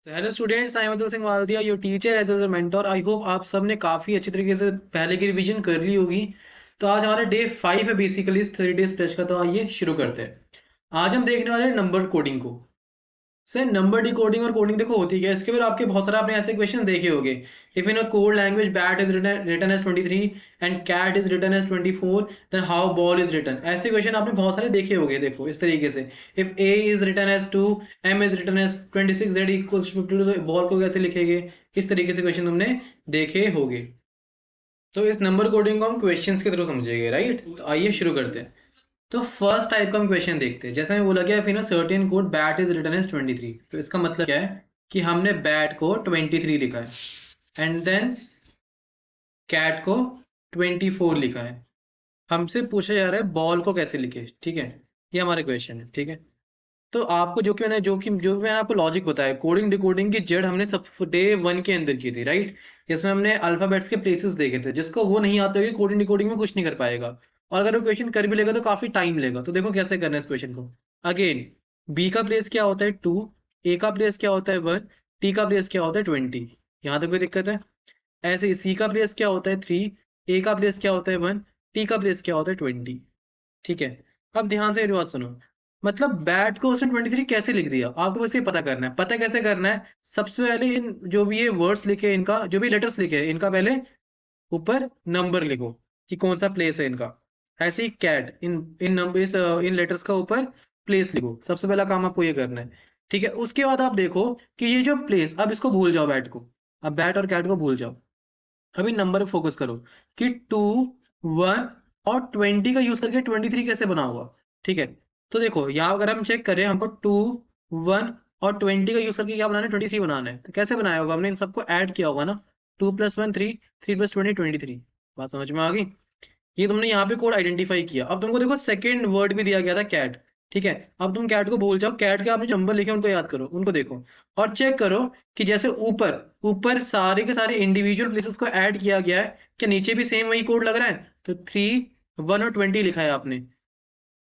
तो hello students, I am Atul Singh Waldia, your teacher as a mentor. I hope आप सब ने काफ़ी अच्छी तरीके से पहले की रिवीजन कर ली होगी। तो आज हमारा डे 5 है बेसिकली इस 30 डेज प्लस का। तो आइए शुरू करते हैं। आज हम देखने वाले हैं नंबर कोडिंग को। सर, नंबर डिकोडिंग और कोडिंग देखो होती क्या है। इसके बाद आपके बहुत सारे आपने ऐसे क्वेश्चन देखे होंगे। If in a code language bat is written as 23 and cat is written as 24, then how ball is written. ऐसे क्वेश्चन आपने बहुत सारे देखे होंगे। देखो इस तरीके से, if A is written as 2, M is written as 26, Z equals 52, तो बॉल को कैसे लिखेंगे। इस तरीके से क्वेश्चन तुमने देखे होंगे। तो इस नंबर कोडिंग को हम क्वेश्चंस के थ्रू समझेंगे, राइट। तो आइए शुरू करते हैं। तो फर्स्ट टाइप का हम क्वेश्चन देखते हैं। जैसे मैं बोला गया, फिर certain code bat is written as 23। तो इसका मतलब क्या है कि हमने बैट को 23 लिखा है एंड देन कैट को 24 लिखा है। हमसे पूछा जा रहा है बॉल को कैसे लिखे, ठीक है। ये हमारे क्वेश्चन है, ठीक है। तो आपको जो मैंने आपको लॉजिक बताया, कोडिंग डिकोडिंग की जड़ हमने सब डे 1 के अंदर की थी, राइट। जिसमें हमने अल्फाबेट्स के प्लेसेस देखे थे। जिसको वो नहीं आता होगी कोडिंग डिकोडिंग में कुछ नहीं कर पाएगा। और अगर वो क्वेश्चन कर भी लेगा तो काफी टाइम लेगा। तो देखो कैसे करना है इस क्वेश्चन को। अगेन, बी का प्लेस क्या होता है 2, ए का प्लेस क्या होता है 1, टी का प्लेस क्या होता है 20। यहाँ तक कोई दिक्कत है। ऐसे ही सी का प्लेस क्या होता है 3, ए का प्लेस क्या होता है 1, टी का प्लेस क्या होता है 20। ठीक है। अब ध्यान से मेरी बात सुनो। मतलब बैट को उसने 23 कैसे लिख दिया, आपको बस ये पता करना है। पता कैसे करना है, सबसे पहले इन जो भी ये वर्ड्स लिखे हैं, इनका जो भी लेटर्स लिखे हैं, इनका पहले ऊपर नंबर लिखो कि कौन सा प्लेस है इनका। ऐसे ही cat, in in number in letters का ऊपर प्लेस लिखो। सबसे पहला काम आपको ये करना है। ठीक है। उसके बाद आप देखो कि ये जो प्लेस, अब इसको भूल जाओ बैट को। अब बैट और कैट को भूल जाओ। अभी नंबर पे फोकस करो कि 2, 1 और 20 का यूज करके 23 कैसे बना होगा। ठीक है। तो देखो यहाँ अगर हम चेक करें, हमको 2, 1 और 20 का यूज करके क्या बनाना है, 23 बनाना है। तो कैसे बनाया होगा, हमने इन सबको ऐड किया होगा ना। 2 + 1 3, 3 + 20 23। बात समझ में आ गई। ये तुमने यहाँ पे कोड आइडेंटिफाई किया। अब तुमको देखो सेकंड वर्ड भी दिया गया था कैट। ठीक है। अब तुम कैट को भूल जाओ, कैट के आपने जो नंबर लिखे उनको याद करो, उनको देखो और चेक करो कि जैसे ऊपर ऊपर सारे के सारे इंडिविजुअल प्लेसेस को ऐड किया गया है, क्या नीचे भी सेम वही कोड लग रहा है। तो 3, 1 और 20 लिखा है आपने,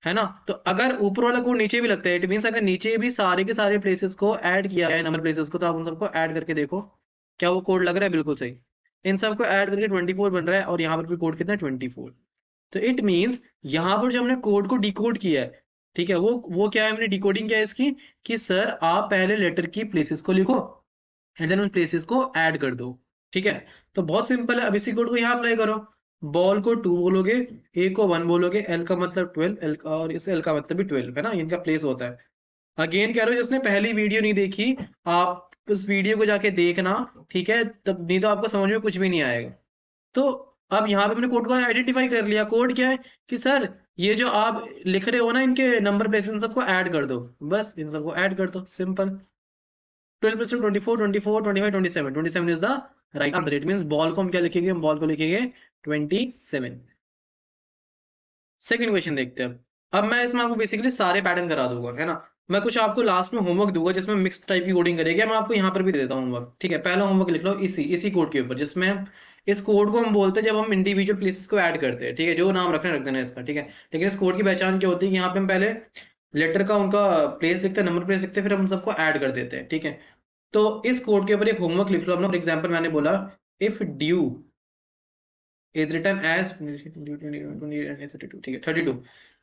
है ना। तो अगर ऊपर वाला कोड नीचे भी लगता है, इट मीन्स अगर नीचे भी सारे के सारे प्लेसेस को ऐड किया है, नंबर प्लेसेस को, तो आप उन सबको ऐड करके देखो क्या वो कोड लग रहा है। बिल्कुल सही। इन सबको ऐड करके 24 बन रहा है और यहाँ पर भी कोड कितना है 24। तो इट मीन्स यहाँ पर जो हमने कोड को डिकोड किया है, ठीक है, वो क्या है, हमने डिकोडिंग किया है इसकी कि सर आप पहले लेटर की प्लेसेस को लिखो एंड देन उन प्लेसेस को ऐड कर दो। ठीक है। तो बहुत सिंपल है। अब इसी कोड को यहाँ अप्लाई करो। बॉल को 2 बोलोगे, ए को 1 बोलोगे, एल का मतलब 12, एल का, और इस एल का मतलब भी 12 है ना, इनका प्लेस होता है। अगेन कह रहे हो, जिसने पहली वीडियो नहीं देखी, आप उस वीडियो को जाके देखना। ठीक है। तब नहीं तो आपको समझ में कुछ भी नहीं आएगा। तो अब यहाँ पे हमने कोड को आइडेंटिफाई कर लिया। कोड क्या है कि सर ये जो आप लिख रहे हो ना, इनके नंबर प्लेस इन सबको ऐड कर दो। बस इन सबको ऐड कर दो, simple. 12 + 2 24, 24 25 27, 27 is the right answer. It means ball को हम क्या लिखेंगे, हम बॉल को लिखेंगे 27। सेकंड क्वेश्चन देखते हैं। अब मैं इसमें आपको बेसिकली सारे पैटर्न करा दूंगा, है ना। मैं कुछ आपको लास्ट में होमवर्क दूंगा जिसमें मिक्स टाइप की कोडिंग करेगी। मैं आपको यहाँ पर भी दे देता हूँ होमवर्क। ठीक है। पहला होमवर्क लिख लो इसी इसी कोड के ऊपर, जिसमें इस कोड को हम बोलते हैं जब हम इंडिविजुअल प्लेसेस को ऐड करते हैं। ठीक है। जो नाम रखने रख देना इसका। ठीक है। लेकिन इस कोड की पहचान क्या होती है कि यहाँ पे हम पहले लेटर का उनका प्लेस लिखते हैं, नंबर प्लेस लिखते हैं, फिर हम सबको ऐड कर देते हैं। ठीक है। तो इस कोड के ऊपर एक होमवर्क लिख लो अपना। फॉर एग्जाम्पल मैंने बोला, if due is written as 32, ठीक है 32,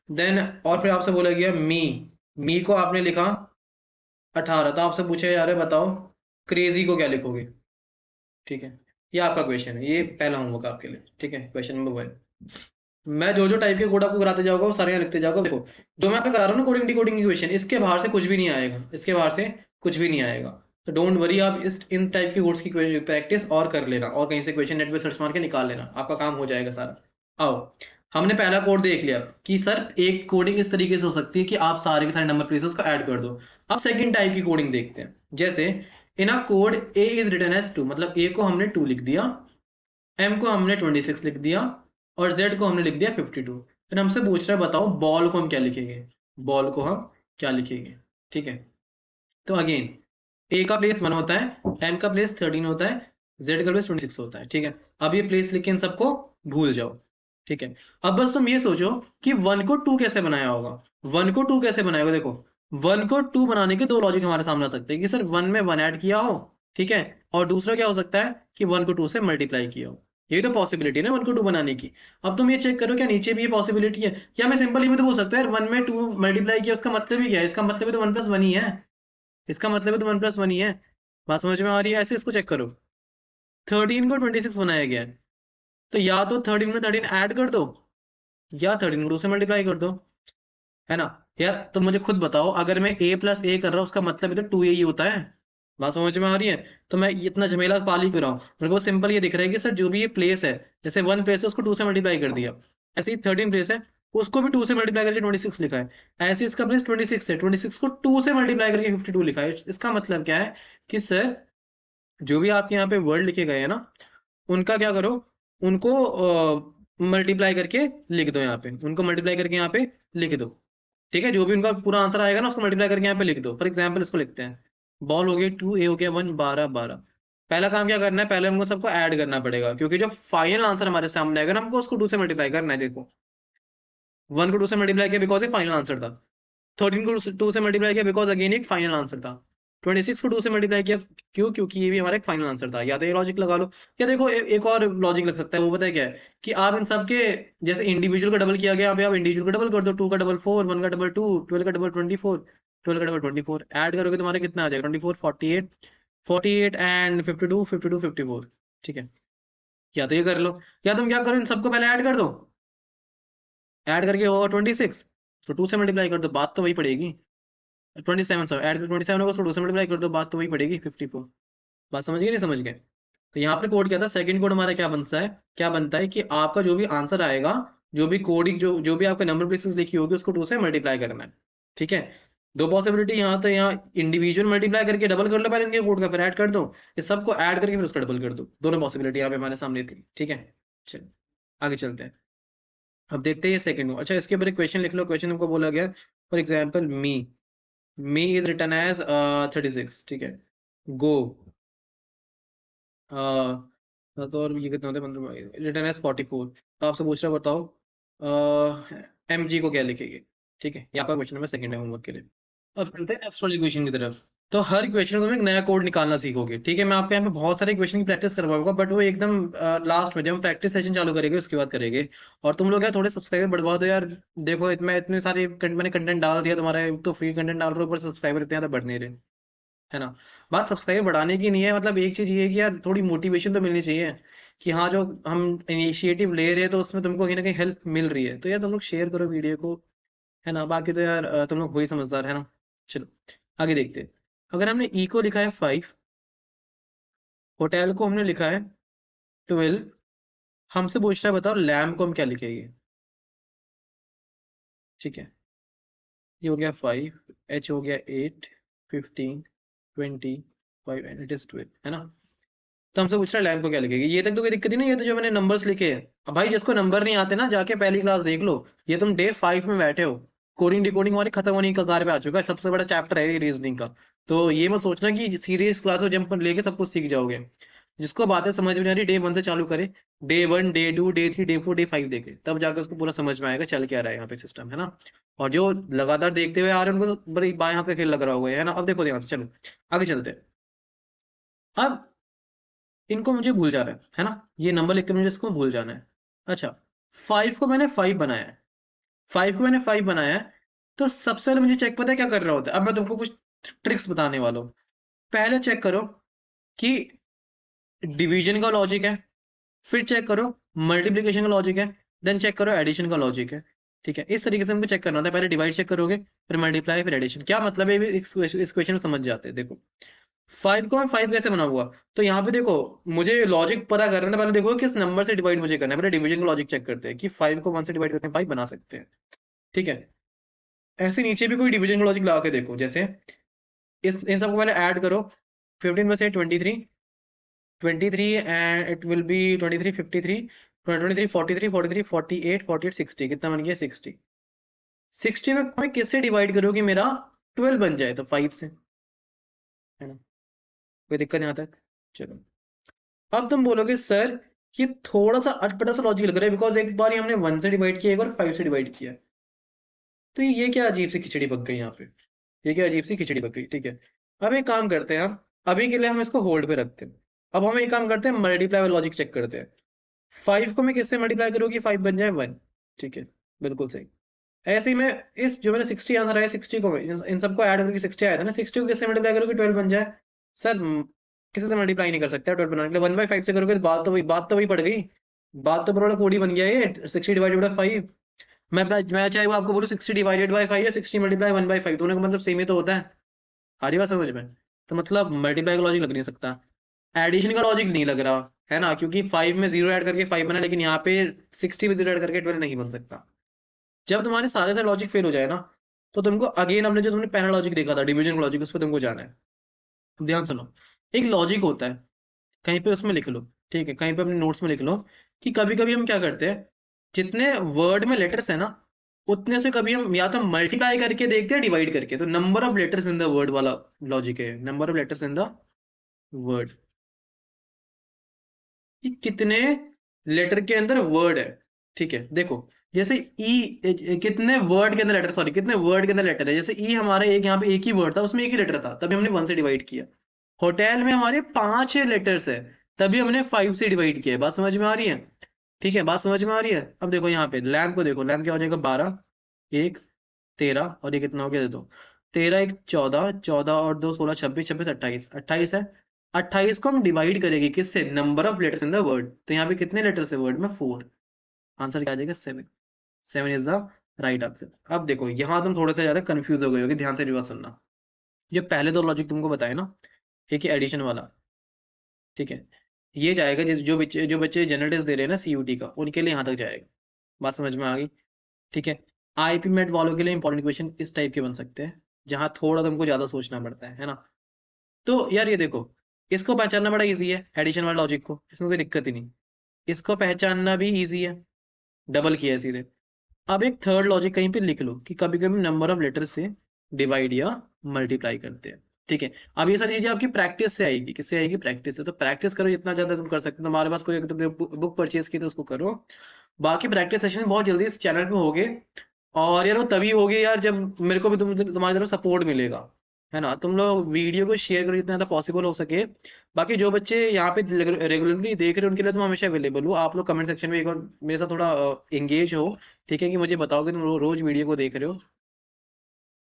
देन और फिर आपसे बोला गया मी, मी को आपने लिखा 18। तो आपसे पूछा यार बताओ क्रेजी को क्या लिखोगे। ठीक है। ये आपका क्वेश्चन है, ये पहला होमवर्क आपके लिए। ठीक है। Question number 1। मैं जो जो टाइप के कोड आपको कराते जाऊंगा वो सारे यहाँ लिखते जाऊंगा। देखो जो मैं आपको करा रहा हूँ ना कोडिंग डिकोडिंग इक्वेशन, इसके बाहर से कुछ भी नहीं आएगा, इसके बाहर से कुछ भी नहीं आएगा। तो डोंट वरी, आप इस इन टाइप की कोड्स की प्रैक्टिस और कर लेना, और कहीं से क्वेश्चन नेट पे सर्च मार के निकाल लेना, आपका काम हो जाएगा सारा। आओ, हमने पहला कोड देख लिया कि सर एक कोडिंग इस तरीके से हो सकती है कि आप सारे के सारे नंबर प्लेसेस को ऐड कर दो। अब सेकंड टाइप की कोडिंग देखते हैं। जैसे in a code A is written as 2, मतलब ए को हमने 2 लिख दिया, एम को हमने 26 लिख दिया और जेड को हमने लिख दिया 52। फिर हमसे पूछ रहा है बताओ बॉल को हम क्या लिखेंगे, बॉल को हम क्या लिखेंगे। ठीक है। तो अगेन ए का प्लेस 1 होता है, एम का प्लेस 13 होता है, जेड का प्लेस 26 होता है। ठीक है। अब ये प्लेस लिख के इन सबको भूल जाओ। ठीक है। अब बस तुम ये सोचो कि 1 को 2 कैसे बनाया होगा। 1 को 2 कैसे बनाया होगा। देखो वन को टू बनाने के दो लॉजिक हमारे सामने आ सकते हैं कि सर वन में वन ऐड किया हो, ठीक है, और दूसरा क्या हो सकता है कि वन को टू से मल्टीप्लाई किया हो। यही तो पॉसिबिलिटी है ना वन को टू बनाने की। अब तुम ये चेक करो क्या नीचे भी ये पॉसिबिलिटी है, या मैं सिंपल ये भी तो बोल सकता है यार वन में टू मल्टीप्लाई किया, उसका मतलब ही क्या है, इसका मतलब ही तो वन प्लस वन ही है, इसका मतलब है तो वन प्लस वन ही है। बात समझ में आ रही है? ऐसे इसको चेक करो, 13 को 26 बनाया गया है, तो या तो 13 में 13 ऐड कर दो, या 13 को 2 से मल्टीप्लाई कर दो, है ना। यार तुम मुझे खुद बताओ, अगर मैं a प्लस ए कर रहा हूँ उसका मतलब भी तो 2a ही होता है। बात समझ में आ रही है? तो मैं इतना झमेला पाल ही क्यों रहा हूँ? मेरे को सिंपल ये दिख रहा है कि सर जो भी ये प्लेस है, जैसे वन प्लेस है उसको 2 से मल्टीप्लाई कर दिया, ऐसे ही 13 प्लेस है उसको भी 2 से मल्टीप्लाई करके 26 लिखा है, ऐसे इसका प्लेस 26 है, 26 को 2 से मल्टीप्लाई करके 52 लिखा है। इसका मतलब क्या है कि सर जो भी आपके यहाँ पे वर्ड लिखे गए हैं ना, उनका क्या करो, उनको मल्टीप्लाई करके लिख दो, यहाँ पे उनको मल्टीप्लाई करके यहाँ पे लिख दो, ठीक है। जो भी उनका पूरा आंसर आएगा ना उसको मल्टीप्लाई करके यहाँ पे लिख दो। फॉर एग्जाम्पल इसको लिखते हैं, बॉल हो गई 2, ए हो गया 1, 12 12। पहला काम क्या करना है, पहले हमको सबको ऐड करना पड़ेगा, क्योंकि जो फाइनल आंसर हमारे सामने आएगा ना हमको उसको 2 से मल्टीप्लाई करना है। देखो 1 को 2 से मल्टीप्लाई किया बिकॉज ये फाइनल आंसर था, 13 को 2 से मल्टीप्लाई किया बिकॉज अगेन एक फाइनल आंसर था, 26 को 2 से मल्टीप्लाई किया क्यों, क्योंकि ये भी हमारा एक फाइनल आंसर था। या तो ये लॉजिक लगा लो, या देखो एक और लॉजिक लग सकता है, वो पता है क्या है कि आप इन सब के जैसे इंडिविजुअल का डबल किया गया, आप इंडिविजुअल का डबल कर दो, 2 का डबल 4, 1 का डबल 2, 12 का डबल 24, 12 का डबल 24 ऐड करोगे तुम्हारे कितना आ जाएगा, 24, 48, 48 एंड 52, 52, 54, ठीक है। या तो ये कर लो, या तुम क्या करो इन सबको पहले ऐड कर दो, ऐड करके होगा 26, तो 2 से मल्टीप्लाई कर दो, बात तो वही पड़ेगी। 27, सर ऐड कर 27 को 2 से मल्टीप्लाई कर दो, बात तो वही पड़ेगी 54। बात समझ गए नहीं समझ गए? तो यहाँ पे कोड क्या था, सेकंड कोड हमारा क्या बनता है, क्या बनता है कि आपका जो भी आंसर आएगा, जो भी कोडिंग जो भी आपके नंबर प्लेसेस लिखी होगी उसको 2 से मल्टीप्लाई करना है, ठीक है। दो पॉसिबिलिटी यहाँ, तो यहाँ इंडिविजुअल मल्टीप्लाई करके डबल कर लो पहले इनके कोड का, फिर ऐड कर दो, इस सबको ऐड करके फिर उसका डबल कर दो। दोनों पॉसिबिलिटी यहाँ पे हमारे सामने थी, ठीक है। चलो आगे चलते हैं, अब देखते हैं ये सेकंड को। अच्छा इसके ऊपर एक क्वेश्चन लिख लो, क्वेश्चन हमको बोला गया for example me is return as 36, ठीक है। गो तो और ये कितने होते हैं, 15, रिटर्न एज 44। तो आपसे पूछ रहा बताओ एम जी को क्या लिखेंगे, ठीक है। यहाँ पर क्वेश्चन नंबर सेकंड है होमवर्क के लिए। अब चलते हैं नेक्स्ट वाली क्वेश्चन की तरफ। तो हर क्वेश्चन को तुम एक नया कोड निकालना सीखोगे, ठीक है। मैं आपको यहाँ पे बहुत सारे क्वेश्चन की प्रैक्टिस करवाऊंगा, बट वो एकदम लास्ट में जब हम प्रैक्टिस सेशन चालू करेंगे उसके बाद करेंगे। और तुम लोग यार थोड़े सब्सक्राइबर बढ़वा दो यार। देखो इतने इतने सारे मैंने कंटेंट डाल दिया तुम्हारे, तो फ्री कंटेंट डाल रहे हो, ऊपर सब्सक्राइबर इतने ज्यादा बढ़ नहीं रहे, है ना। बात सब्सक्राइबर बढ़ाने की नहीं है, मतलब एक चीज ये है कि यार थोड़ी मोटिवेशन तो मिलनी चाहिए कि हाँ जो हम इनिशिएटिव ले रहे हैं तो उसमें तुमको कहीं ना कहीं हेल्प मिल रही है, तो यार तुम लोग शेयर करो वीडियो को, है ना। बाकी तो यार तुम लोग वही समझदार है ना। चलो आगे देखते हैं। अगर हमने ई को लिखा है 5, होटल को हमने लिखा है 12, हमसे पूछ रहा है बताओ लैम्प को हम क्या लिखेंगे, ठीक है। ये हो गया 5, एच हो गया 8, 15, 25 एंड इट इज 12, है ना। तो हमसे पूछ रहा है लैम्प को क्या लिखेंगे, ये तक तो कोई दिक्कत ही नहीं है, तो जो मैंने नंबर्स लिखे हैं। अब भाई जिसको नंबर नहीं आते ना जाके पहली क्लास देख लो, ये तुम डे 5 में बैठे हो, कोडिंग डिकोडिंग हमारी खत्म होने की कगार पे आ चुका है, सबसे बड़ा चैप्टर है ये रीजनिंग का। तो ये मत सोचना कि सीरियस क्लास में जंप लेके सब कुछ सीख जाओगे। जिसको बातें समझ में नहीं आ रही डे 1 से चालू करे, day 1, day 2, day 3, day 4, day 5 देखे, तब जाकर उसको पूरा समझ में आएगा चल क्या रहा है यहाँ पे सिस्टम, है ना। और जो लगातार देखते हुए आ रहे हैं उनको तो बड़ी बाएं हाथ का खेल लग रहा होगा, है ना। अब देखो ध्यान से, चलो आगे चलते हैं। अब इनको मुझे भूल जाना है ना, ये नंबर लिखकर मुझे इसको भूल जाना है। अच्छा 5 को मैंने 5 बनाया है, 5 को मैंने 5 बनाया है, तो सबसे पहले मुझे चेक पता है क्या कर रहा होता है। अब मैं तुमको कुछ ट्रिक्स बताने वाला हूँ। पहले चेक करो कि डिवीजन का लॉजिक है, फिर चेक करो मल्टीप्लिकेशन का लॉजिक है, देन चेक करो एडिशन का लॉजिक है, ठीक है। इस तरीके से हमको चेक करना होता है, पहले डिवाइड चेक करोगे, फिर मल्टीप्लाई, फिर एडिशन। क्या मतलब है इस क्वेश्चन में समझ जाते हैं। देखो 5 को मैं 5 कैसे बना हुआ, तो यहाँ पे देखो मुझे लॉजिक पता करना था, पहले देखो किस नंबर से डिवाइड मुझे करना है, पहले डिवीजन का लॉजिक चेक करते हैं कि 5 को 1 से डिवाइड करके 5 बना सकते हैं, ठीक है। ऐसे नीचे भी कोई डिवीजन का लॉजिक लगा के देखो, जैसे इस इन सबको पहले ऐड करो, 15 में से 23, 23 एंड इट विल बी 23, 53, 23, 43, 43, 48, 48, 60, कितना बन गया 60। 60 में मैं किससे डिवाइड करूँ कि मेरा 12 बन जाए, तो 5 से, है ना। कोई दिक्कत यहाँ तक? चलो अब तुम बोलोगे सर ये थोड़ा सा अटपटा सा लॉजिक लग रहा है, बिकॉज एक बार ही हमने 1 से डिवाइड किया, एक बार 5 से डिवाइड किया, तो ये क्या अजीब सी खिचड़ी पक गई यहाँ पे। ये क्या अजीब सी खिचड़ी पक गई, ठीक है। अब एक काम करते हैं, हम अभी के लिए हम इसको होल्ड पे रखते हैं। अब हम एक काम करते हैं, मल्टीप्लाई लॉजिक चेक करते हैं। 5 को मैं किससे मल्टीप्लाई करूँ कि 5 बन जाए 1, ठीक है, बिल्कुल सही। ऐसे ही मैं इस जो मैंने 60 आंसर आया 60 को इन सबको ऐड करके 60 आया था ना, 60 को किससे मल्टीप्लाई करोगे 12 बन जाए। सर किसी से मल्टीप्लाई नहीं कर सकते 12 बनाने के लिए, 1/5 से करोगे तो बात तो वही पड़ गई। बात तो बड़ा कोडी बन गया ये 60 डिवाइडेड बाय 5। मैं चाहे वो आपको बोलूं 60 डिवाइडेड बाय 5 या 60 मल्टीप्लाई 1/5, दोनों का मतलब सेम ही तो होता है। आ रही बात समझ में? तो मतलब मल्टीप्लाई का लॉजिक लग नहीं सकता, एडिशन का लॉजिक नहीं लग रहा है ना, क्योंकि 5 में 0 ऐड करके 5 बना, लेकिन यहाँ पे 60 में 0 ऐड करके 12 नहीं बन सकता। जब तुम्हारे सारे से लॉजिक फेल हो जाए ना, तो तुमको अगेन अपने जो तुमने पहला लॉजिक देखा था डिवीजन लॉजिक, उस पर तुमको जाना है। ध्यान सुनो, एक लॉजिक होता है, कहीं पे उसमें लिख लो, ठीक है, कहीं पे अपने नोट्स में लिख लो कि कभी कभी हम क्या करते हैं, जितने वर्ड में लेटर्स है ना, उतने से कभी हम या तो मल्टीप्लाई करके देखते हैं डिवाइड करके। तो number of letters in the word वाला लॉजिक है, number of letters in the word, कि कितने लेटर के अंदर वर्ड है, ठीक है। देखो जैसे ई, कितने वर्ड के अंदर लेटर, सॉरी कितने वर्ड के अंदर लेटर है, जैसे ई हमारे एक यहाँ पे एक ही वर्ड था, उसमें एक ही लेटर था, तभी हमने 1 से डिवाइड किया। होटल में हमारे 5 लेटर्स है, तभी हमने 5 से डिवाइड किया है। बात समझ में आ रही है? ठीक है, बात समझ में आ रही है। अब देखो यहाँ पे लैम्प को देखो, लैम्प क्या हो जाएगा 12, एक 13, और ये कितना हो गया, दे दो 13 एक 14, 14 और 2 16, 26, 26 28, 28 है। 28 को हम डिवाइड करेंगे किससे, number of letters in the word. तो यहाँ पे कितने लेटर्स है वर्ड में, 4। आंसर क्या आ जाएगा 7। 7 इज द राइट आंसर। अब देखो यहाँ तुम थोड़े से ज्यादा कंफ्यूज हो गए होगे, ध्यान से रिवर्स सुनना। जो पहले दो लॉजिक तुमको बताया ना, एक है एडिशन वाला, ठीक है, ये जाएगा जो बच्चे जनरल टेस्ट दे रहे हैं ना सीयूटी का, उनके लिए यहाँ तक जाएगा। बात समझ में आ गई? ठीक है। आईपी मेट वालों के लिए इंपॉर्टेंट क्वेश्चन इस टाइप के बन सकते हैं, जहां थोड़ा तुमको ज्यादा सोचना पड़ता है ना। तो यार ये देखो, इसको पहचानना बड़ा इजी है, एडिशन वाले लॉजिक को, इसमें कोई दिक्कत ही नहीं। इसको पहचानना भी इजी है, डबल किया है सीधे। अब एक थर्ड लॉजिक कहीं पे लिख लो कि कभी कभी नंबर ऑफ लेटर से डिवाइड या मल्टीप्लाई करते हैं, ठीक है। अब ये सारी चीजें आपकी प्रैक्टिस से आएगी, किससे आएगी, प्रैक्टिस से। तो प्रैक्टिस करो जितना ज्यादा तुम कर सकते हो, तुम्हारे पास कोई अगर तुमने बुक परचेज की तो उसको करो। बाकी प्रैक्टिस सेशन बहुत जल्दी इस चैनल पे होगे। और यार वो तभी होगी यार जब मेरे को भी तुम्हारी तरफ सपोर्ट मिलेगा, है ना। तुम लोग वीडियो को शेयर करो जितना ज्यादा पॉसिबल हो सके। बाकी जो बच्चे यहाँ पे रेगुलरली देख रहे हैं उनके लिए तो मैं हमेशा अवेलेबल हूँ। आप लोग कमेंट सेक्शन में एक बार मेरे साथ थोड़ा एंगेज हो, ठीक है, कि मुझे बताओ कि तुम रोज वीडियो को देख रहे हो।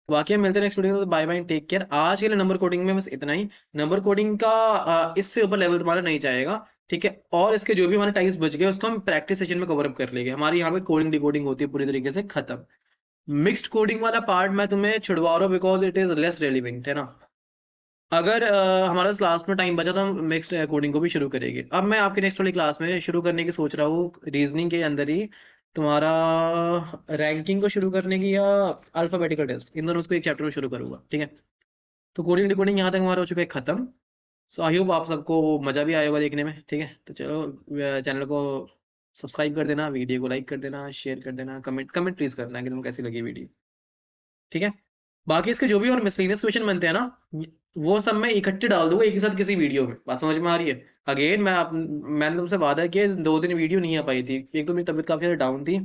बाकी हम मिलते हैं नेक्स्ट वीडियो में, बाय बाय, टेक केयर। आज के लिए नंबर कोडिंग में बस इतना ही। नंबर कोडिंग का इससे ऊपर लेवल तुम्हारा नहीं जाएगा, ठीक है। और इसके जो भी हमारे टाइप्स बच गए उसको हम प्रैक्टिस सेशन में कवर अप कर लेंगे। हमारी यहाँ पे कोडिंग डिकोडिंग होती है पूरी तरीके से खत्म। मिक्स्ड कोडिंग वाला पार्ट मैं तुम्हें छुड़वा रहा हूँ because it is less relevant, है ना। अगर हमारा क्लास में टाइम बचा तो हम मिक्स्ड कोडिंग को भी शुरू करेंगे। अब मैं आपके नेक्स्ट वाली क्लास में शुरू करने की सोच रहा हूँ रीजनिंग के अंदर ही तुम्हारा रैंकिंग को शुरू करने की, या अल्फाबेटिकल टेस्ट, इन दोनों को एक चैप्टर में शुरू करूंगा, ठीक है। तो कोडिंग डिकोडिंग यहाँ तक हमारा हो चुका है खत्म। सो आई होप आप सबको मजा भी आया होगा देखने में, ठीक है। तो चलो चैनल को सब्सक्राइब कर देना, वीडियो को लाइक कर देना, शेयर कर देना, कमेंट कमेंट प्लीज करना कि तुमको कैसी लगी वीडियो, ठीक है। बाकी इसके जो भी और मिसलेनियस क्वेश्चन बनते हैं ना, वो सब मैं इकट्ठे डाल दूंगा एक ही साथ किसी वीडियो में। बात समझ में आ रही है? अगेन मैंने तुमसे वादा किया, 2 दिन वीडियो नहीं आ पाई थी, एक तो मेरी तबीयत काफी ज्यादा डाउन थी,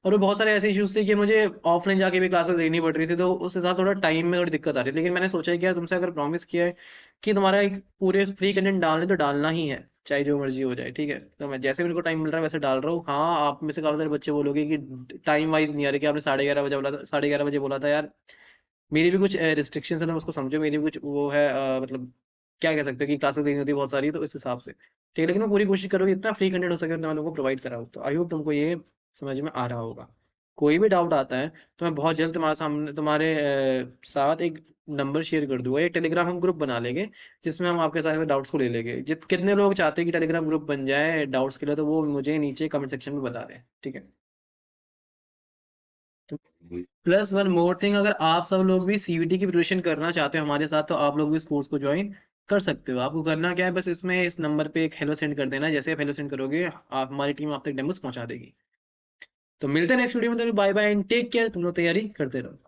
और वो बहुत सारे ऐसे इश्यूज थे कि मुझे ऑफलाइन जाके भी क्लासेस लेनी पड़ रही थी, तो उस हिसाब से थोड़ा टाइम में थोड़ी दिक्कत आ रही थी। लेकिन मैंने सोचा कि यार तुमसे अगर प्रॉमिस किया है कि तुम्हारा एक पूरे फ्री कंटेंट डालने, तो डालना ही है, चाहे जो मर्जी हो जाए, ठीक है। तो मैं जैसे मेरे को टाइम मिल रहा है वैसे डाल रहा हूँ। हाँ, आप में से काफी सारे बच्चे बोलोगे कि टाइम वाइज नहीं आ रही, कि आपने 11:30 बजे बोला था, 11:30 बजे बोला था यार। मेरी भी कुछ रिस्ट्रिक्शंस है, तुम उसको समझो, मेरी भी कुछ वो है, मतलब क्या कह सकते हो कि क्लासेस देनी होती है बहुत सारी, तो इस हिसाब से, ठीक है। लेकिन मैं पूरी कोशिश करूँगी इतना फ्री कंटेंट हो सके उतना मैं तुमको प्रोवाइड कराऊँ। तो आई होप तुमको ये समझ में आ रहा होगा। कोई भी डाउट आता है तो मैं बहुत जल्द तुम्हारे सामने, तुम्हारे साथ एक नंबर शेयर कर दूंगा, एक टेलीग्राम हम ग्रुप बना लेंगे, जिसमें हम आपके सारे डाउट्स को ले लेंगे। कितने लोग चाहते हैं कि टेलीग्राम ग्रुप बन जाए डाउट्स के लिए, तो वो मुझे नीचे कमेंट सेक्शन में बता दें, ठीक है। प्लस वन मोर थिंग, अगर आप सब लोग भी सीवीटी की प्रिपरेशन करना चाहते हो हमारे साथ, तो आप लोग भी इस कोर्स को ज्वाइन कर सकते हो। आपको करना क्या है, बस इसमें इस नंबर पे एक हेलो सेंड कर देना। जैसे आप हेलो सेंड करोगे, आप हमारी टीम आप तक डेमोस पहुंचा देगी। तो मिलते हैं नेक्स्ट वीडियो में। तो bye bye and take care, तुम लोग तैयारी करते रहो।